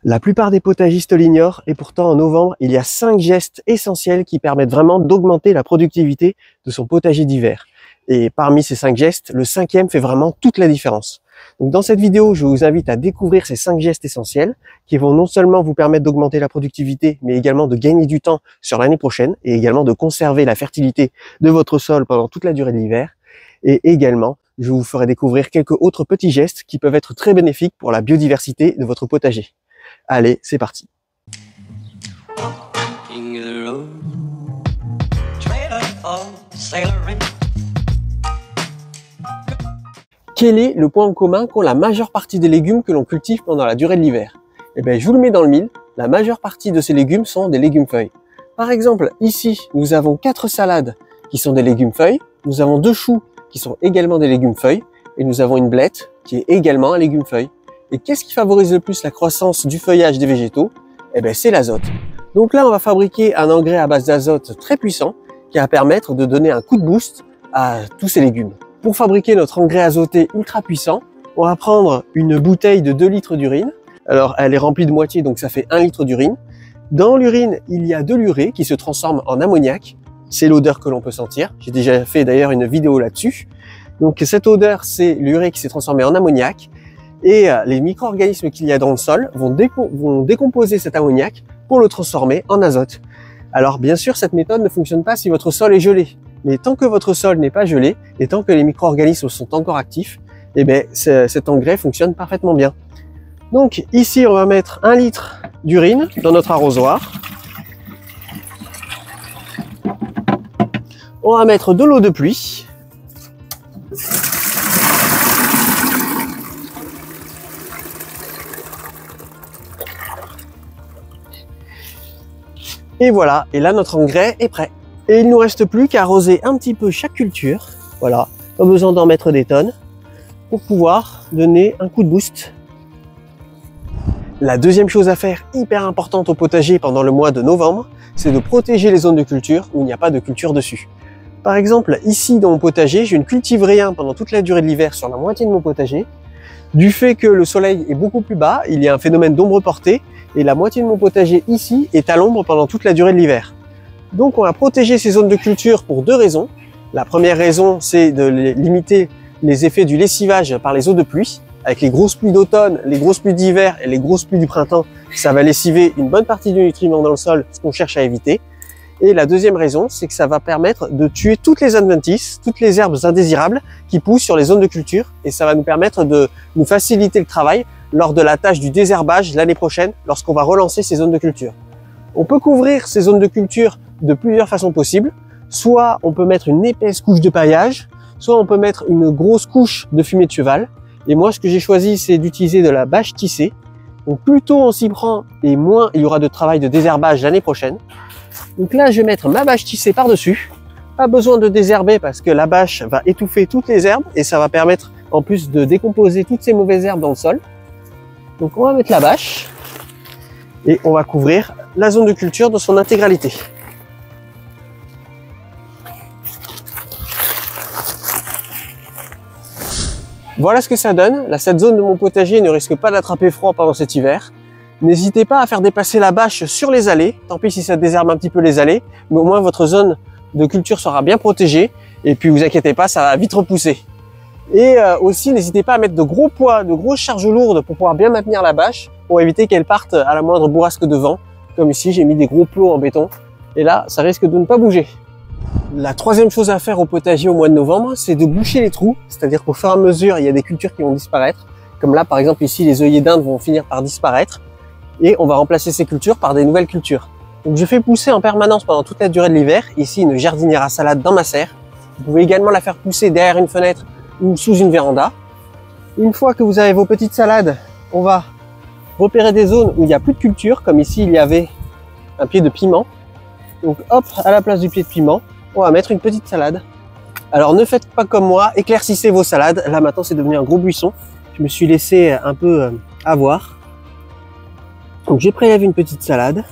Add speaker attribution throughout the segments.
Speaker 1: La plupart des potagistes l'ignorent et pourtant en novembre, il y a 5 gestes essentiels qui permettent vraiment d'augmenter la productivité de son potager d'hiver. Et parmi ces 5 gestes, le 5e fait vraiment toute la différence. Donc dans cette vidéo, je vous invite à découvrir ces 5 gestes essentiels qui vont non seulement vous permettre d'augmenter la productivité, mais également de gagner du temps sur l'année prochaine et également de conserver la fertilité de votre sol pendant toute la durée de l'hiver. Et également, je vous ferai découvrir quelques autres petits gestes qui peuvent être très bénéfiques pour la biodiversité de votre potager. Allez, c'est parti. Quel est le point en commun qu'ont la majeure partie des légumes que l'on cultive pendant la durée de l'hiver? Eh bien, je vous le mets dans le mille, la majeure partie de ces légumes sont des légumes-feuilles. Par exemple, ici, nous avons 4 salades qui sont des légumes-feuilles, nous avons 2 choux qui sont également des légumes-feuilles, et nous avons une blette qui est également un légume-feuille. Et qu'est-ce qui favorise le plus la croissance du feuillage des végétaux? Eh bien, c'est l'azote. Donc là, on va fabriquer un engrais à base d'azote très puissant qui va permettre de donner un coup de boost à tous ces légumes. Pour fabriquer notre engrais azoté ultra puissant, on va prendre une bouteille de 2 litres d'urine. Alors, elle est remplie de moitié, donc ça fait 1 litre d'urine. Dans l'urine, il y a de l'urée qui se transforme en ammoniac. C'est l'odeur que l'on peut sentir. J'ai déjà fait d'ailleurs une vidéo là-dessus. Donc cette odeur, c'est l'urée qui s'est transformée en ammoniac. Et les micro-organismes qu'il y a dans le sol vont décomposer cet ammoniac pour le transformer en azote. Alors bien sûr, cette méthode ne fonctionne pas si votre sol est gelé. Mais tant que votre sol n'est pas gelé et tant que les micro-organismes sont encore actifs, eh bien, cet engrais fonctionne parfaitement bien. Donc ici, on va mettre 1 litre d'urine dans notre arrosoir. On va mettre de l'eau de pluie. Et voilà, et là notre engrais est prêt. Et il ne nous reste plus qu'à arroser un petit peu chaque culture. Voilà, pas besoin d'en mettre des tonnes pour pouvoir donner un coup de boost. La deuxième chose à faire, hyper importante au potager pendant le mois de novembre, c'est de protéger les zones de culture où il n'y a pas de culture dessus. Par exemple, ici dans mon potager, je ne cultive rien pendant toute la durée de l'hiver sur la moitié de mon potager. Du fait que le soleil est beaucoup plus bas, il y a un phénomène d'ombre portée et la moitié de mon potager ici est à l'ombre pendant toute la durée de l'hiver. Donc on va protéger ces zones de culture pour 2 raisons. La première raison, c'est de limiter les effets du lessivage par les eaux de pluie. Avec les grosses pluies d'automne, les grosses pluies d'hiver et les grosses pluies du printemps, ça va lessiver une bonne partie du nutriment dans le sol, ce qu'on cherche à éviter. Et la deuxième raison, c'est que ça va permettre de tuer toutes les adventices, toutes les herbes indésirables qui poussent sur les zones de culture. Et ça va nous permettre de nous faciliter le travail lors de la tâche du désherbage l'année prochaine, lorsqu'on va relancer ces zones de culture. On peut couvrir ces zones de culture de plusieurs façons possibles. Soit on peut mettre une épaisse couche de paillage, soit on peut mettre une grosse couche de fumier de cheval. Et moi, ce que j'ai choisi, c'est d'utiliser de la bâche tissée. Donc plus tôt on s'y prend et moins il y aura de travail de désherbage l'année prochaine. Donc là, je vais mettre ma bâche tissée par-dessus. Pas besoin de désherber parce que la bâche va étouffer toutes les herbes et ça va permettre en plus de décomposer toutes ces mauvaises herbes dans le sol. Donc on va mettre la bâche et on va couvrir la zone de culture dans son intégralité. Voilà ce que ça donne. Là, cette zone de mon potager ne risque pas d'attraper froid pendant cet hiver. N'hésitez pas à faire dépasser la bâche sur les allées. Tant pis si ça désherbe un petit peu les allées, mais au moins votre zone de culture sera bien protégée. Et puis vous inquiétez pas, ça va vite repousser. Et aussi, n'hésitez pas à mettre de gros poids, de grosses charges lourdes pour pouvoir bien maintenir la bâche, pour éviter qu'elle parte à la moindre bourrasque de vent. Comme ici, j'ai mis des gros plots en béton. Et là, ça risque de ne pas bouger. La troisième chose à faire au potager au mois de novembre, c'est de boucher les trous. C'est-à-dire qu'au fur et à mesure, il y a des cultures qui vont disparaître. Comme là, par exemple, ici, les œillets d'Inde vont finir par disparaître. Et on va remplacer ces cultures par des nouvelles cultures. Donc je fais pousser en permanence pendant toute la durée de l'hiver, ici une jardinière à salade dans ma serre. Vous pouvez également la faire pousser derrière une fenêtre ou sous une véranda. Une fois que vous avez vos petites salades, on va repérer des zones où il n'y a plus de culture, comme ici il y avait un pied de piment. Donc hop, à la place du pied de piment, on va mettre une petite salade. Alors ne faites pas comme moi, éclaircissez vos salades. Là maintenant c'est devenu un gros buisson. Je me suis laissé un peu avoir. Donc j'ai prélevé une petite salade.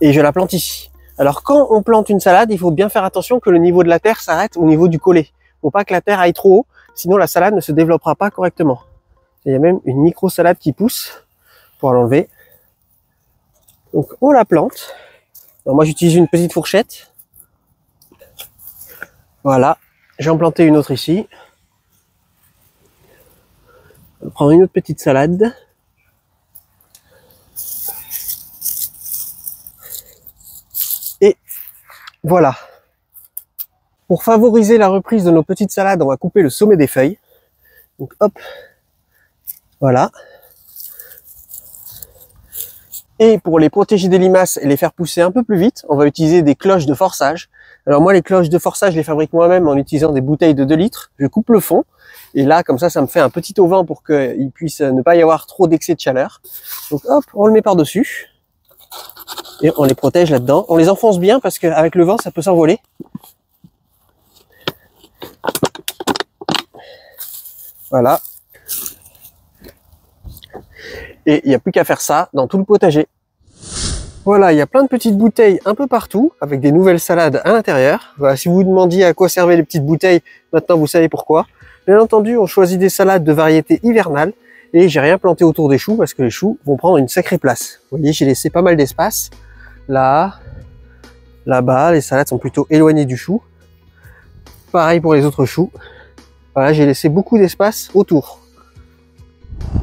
Speaker 1: Et je la plante ici. Alors quand on plante une salade, il faut bien faire attention que le niveau de la terre s'arrête au niveau du collet. Il ne faut pas que la terre aille trop haut, sinon la salade ne se développera pas correctement. Il y a même une micro-salade qui pousse, pour l'enlever. Donc on la plante. Alors, moi j'utilise une petite fourchette. Voilà, j'ai en planté une autre ici. On va prendre une autre petite salade. Et voilà. Pour favoriser la reprise de nos petites salades, on va couper le sommet des feuilles. Donc hop, voilà. Et pour les protéger des limaces et les faire pousser un peu plus vite, on va utiliser des cloches de forçage. Alors moi, les cloches de forçage, je les fabrique moi-même en utilisant des bouteilles de 2 litres. Je coupe le fond. Et là, comme ça me fait un petit auvent pour qu'il puisse ne pas y avoir trop d'excès de chaleur. Donc hop, on le met par-dessus. Et on les protège là-dedans. On les enfonce bien parce qu'avec le vent, ça peut s'envoler. Voilà. Et il n'y a plus qu'à faire ça dans tout le potager. Voilà, il y a plein de petites bouteilles un peu partout, avec des nouvelles salades à l'intérieur. Voilà, si vous vous demandiez à quoi servaient les petites bouteilles, maintenant vous savez pourquoi. Bien entendu, on choisit des salades de variété hivernale, et j'ai rien planté autour des choux, parce que les choux vont prendre une sacrée place. Vous voyez, j'ai laissé pas mal d'espace. Là, là-bas, les salades sont plutôt éloignées du chou. Pareil pour les autres choux. Voilà, j'ai laissé beaucoup d'espace autour.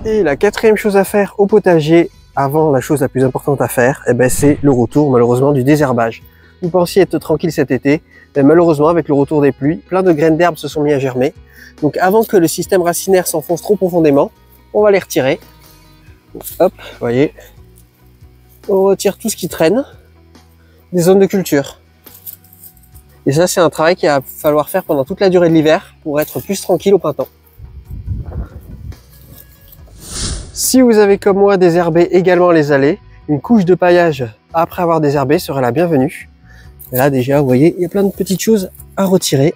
Speaker 1: Et la quatrième chose à faire au potager, avant la chose la plus importante à faire, eh ben, c'est le retour malheureusement du désherbage. Vous pensiez être tranquille cet été, mais malheureusement avec le retour des pluies, plein de graines d'herbe se sont mis à germer. Donc avant que le système racinaire s'enfonce trop profondément, on va les retirer. Donc, hop, vous voyez, on retire tout ce qui traîne des zones de culture. Et ça, c'est un travail qu'il va falloir faire pendant toute la durée de l'hiver pour être plus tranquille au printemps. Si vous avez comme moi désherbé également les allées, une couche de paillage après avoir désherbé serait la bienvenue. Et là déjà, vous voyez, il y a plein de petites choses à retirer.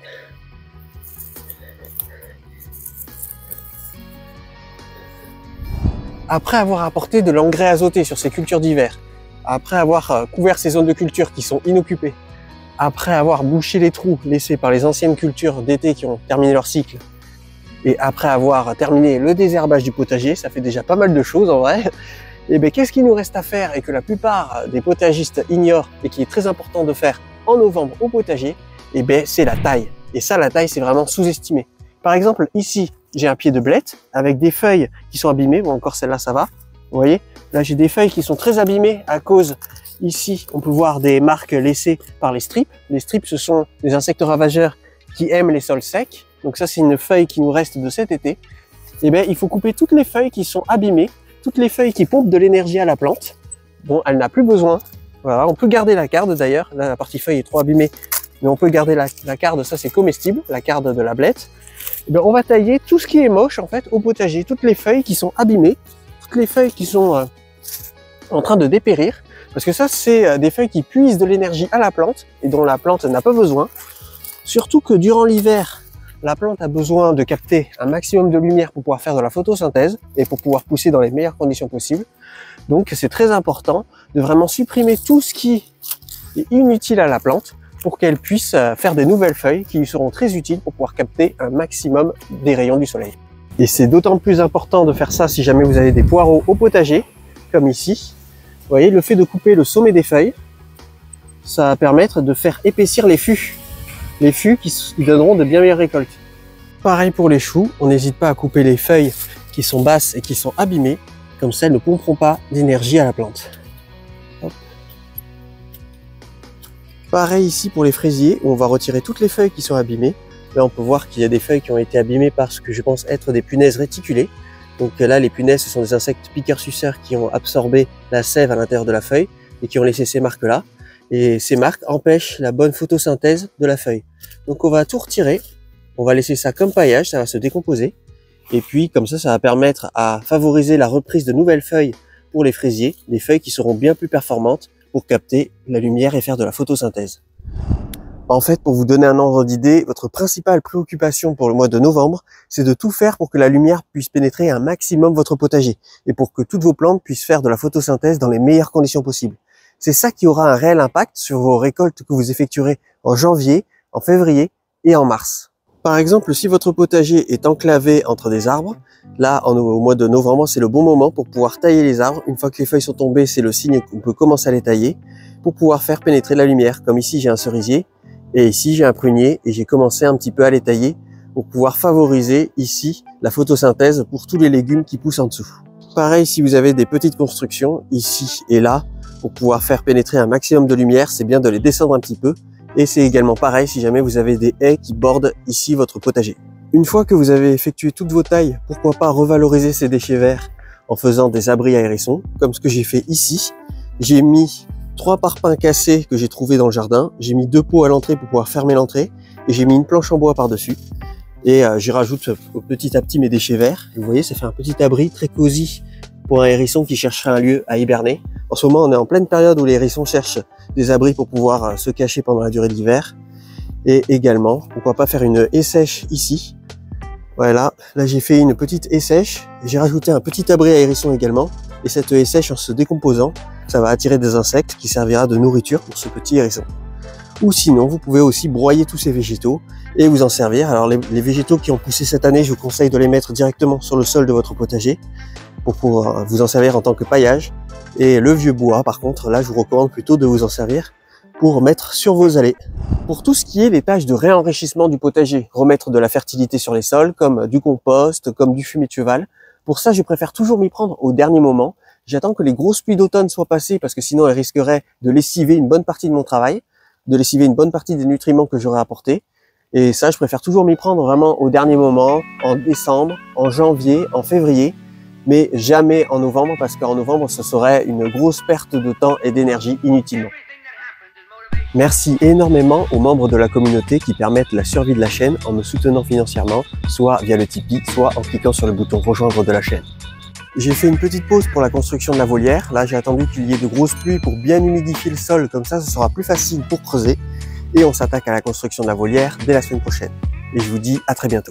Speaker 1: Après avoir apporté de l'engrais azoté sur ces cultures d'hiver, après avoir couvert ces zones de culture qui sont inoccupées, après avoir bouché les trous laissés par les anciennes cultures d'été qui ont terminé leur cycle, et après avoir terminé le désherbage du potager, ça fait déjà pas mal de choses en vrai. Et bien qu'est-ce qu'il nous reste à faire et que la plupart des potagistes ignorent et qui est très important de faire en novembre au potager, et bien c'est la taille. Et ça, la taille, c'est vraiment sous-estimé. Par exemple, ici, j'ai un pied de blette avec des feuilles qui sont abîmées. Bon, encore celle-là, ça va. Vous voyez, là, j'ai des feuilles qui sont très abîmées à cause, ici, on peut voir des marques laissées par les strips. Les strips, ce sont des insectes ravageurs qui aiment les sols secs. Donc ça, c'est une feuille qui nous reste de cet été. Et bien, il faut couper toutes les feuilles qui sont abîmées, toutes les feuilles qui pompent de l'énergie à la plante, dont elle n'a plus besoin. Voilà, on peut garder la carde d'ailleurs. Là, la partie feuille est trop abîmée, mais on peut garder la carde. Ça, c'est comestible, la carde de la blette. Et bien, on va tailler tout ce qui est moche en fait au potager, toutes les feuilles qui sont abîmées, toutes les feuilles qui sont en train de dépérir, parce que ça, c'est des feuilles qui puisent de l'énergie à la plante et dont la plante n'a pas besoin. Surtout que durant l'hiver, la plante a besoin de capter un maximum de lumière pour pouvoir faire de la photosynthèse et pour pouvoir pousser dans les meilleures conditions possibles. Donc c'est très important de vraiment supprimer tout ce qui est inutile à la plante pour qu'elle puisse faire des nouvelles feuilles qui lui seront très utiles pour pouvoir capter un maximum des rayons du soleil. Et c'est d'autant plus important de faire ça si jamais vous avez des poireaux au potager, comme ici. Vous voyez, le fait de couper le sommet des feuilles, ça va permettre de faire épaissir les fûts. Les fûts qui donneront de bien meilleures récoltes. Pareil pour les choux, on n'hésite pas à couper les feuilles qui sont basses et qui sont abîmées, comme ça elles ne pomperont pas d'énergie à la plante. Hop. Pareil ici pour les fraisiers, où on va retirer toutes les feuilles qui sont abîmées. Là on peut voir qu'il y a des feuilles qui ont été abîmées parce que je pense être des punaises réticulées. Donc là les punaises, ce sont des insectes piqueurs-suceurs qui ont absorbé la sève à l'intérieur de la feuille et qui ont laissé ces marques-là. Et ces marques empêchent la bonne photosynthèse de la feuille. Donc on va tout retirer, on va laisser ça comme paillage, ça va se décomposer. Et puis comme ça va permettre à favoriser la reprise de nouvelles feuilles pour les fraisiers, des feuilles qui seront bien plus performantes pour capter la lumière et faire de la photosynthèse. En fait, pour vous donner un ordre d'idée, votre principale préoccupation pour le mois de novembre, c'est de tout faire pour que la lumière puisse pénétrer un maximum votre potager et pour que toutes vos plantes puissent faire de la photosynthèse dans les meilleures conditions possibles. C'est ça qui aura un réel impact sur vos récoltes que vous effectuerez en janvier, en février et en mars. Par exemple, si votre potager est enclavé entre des arbres, là, au mois de novembre, c'est le bon moment pour pouvoir tailler les arbres. Une fois que les feuilles sont tombées, c'est le signe qu'on peut commencer à les tailler pour pouvoir faire pénétrer la lumière. Comme ici, j'ai un cerisier et ici, j'ai un prunier et j'ai commencé un petit peu à les tailler pour pouvoir favoriser ici la photosynthèse pour tous les légumes qui poussent en dessous. Pareil, si vous avez des petites constructions ici et là, pour pouvoir faire pénétrer un maximum de lumière, c'est bien de les descendre un petit peu. Et c'est également pareil si jamais vous avez des haies qui bordent ici votre potager. Une fois que vous avez effectué toutes vos tailles, pourquoi pas revaloriser ces déchets verts en faisant des abris à hérissons, comme ce que j'ai fait ici. J'ai mis 3 parpaings cassés que j'ai trouvés dans le jardin, j'ai mis 2 pots à l'entrée pour pouvoir fermer l'entrée, et j'ai mis une planche en bois par-dessus. Et j'y rajoute petit à petit mes déchets verts. Vous voyez, ça fait un petit abri très cosy pour un hérisson qui chercherait un lieu à hiberner. En ce moment, on est en pleine période où les hérissons cherchent des abris pour pouvoir se cacher pendant la durée de l'hiver. Et également, pourquoi pas faire une haie sèche ici. Voilà, là j'ai fait une petite haie sèche. J'ai rajouté un petit abri à hérissons également. Et cette haie sèche, en se décomposant, ça va attirer des insectes qui servira de nourriture pour ce petit hérisson. Ou sinon, vous pouvez aussi broyer tous ces végétaux et vous en servir. Alors les végétaux qui ont poussé cette année, je vous conseille de les mettre directement sur le sol de votre potager pour pouvoir vous en servir en tant que paillage. Et le vieux bois, par contre, là je vous recommande plutôt de vous en servir pour mettre sur vos allées. Pour tout ce qui est les tâches de réenrichissement du potager, remettre de la fertilité sur les sols, comme du compost, comme du fumier de cheval, pour ça je préfère toujours m'y prendre au dernier moment. J'attends que les grosses pluies d'automne soient passées parce que sinon elles risqueraient de lessiver une bonne partie de mon travail, de lessiver une bonne partie des nutriments que j'aurais apportés. Et ça, je préfère toujours m'y prendre vraiment au dernier moment, en décembre, en janvier, en février, mais jamais en novembre, parce qu'en novembre, ce serait une grosse perte de temps et d'énergie inutilement. Merci énormément aux membres de la communauté qui permettent la survie de la chaîne en me soutenant financièrement, soit via le Tipeee, soit en cliquant sur le bouton rejoindre de la chaîne. J'ai fait une petite pause pour la construction de la volière. Là, j'ai attendu qu'il y ait de grosses pluies pour bien humidifier le sol, comme ça, ce sera plus facile pour creuser. Et on s'attaque à la construction de la volière dès la semaine prochaine. Et je vous dis à très bientôt.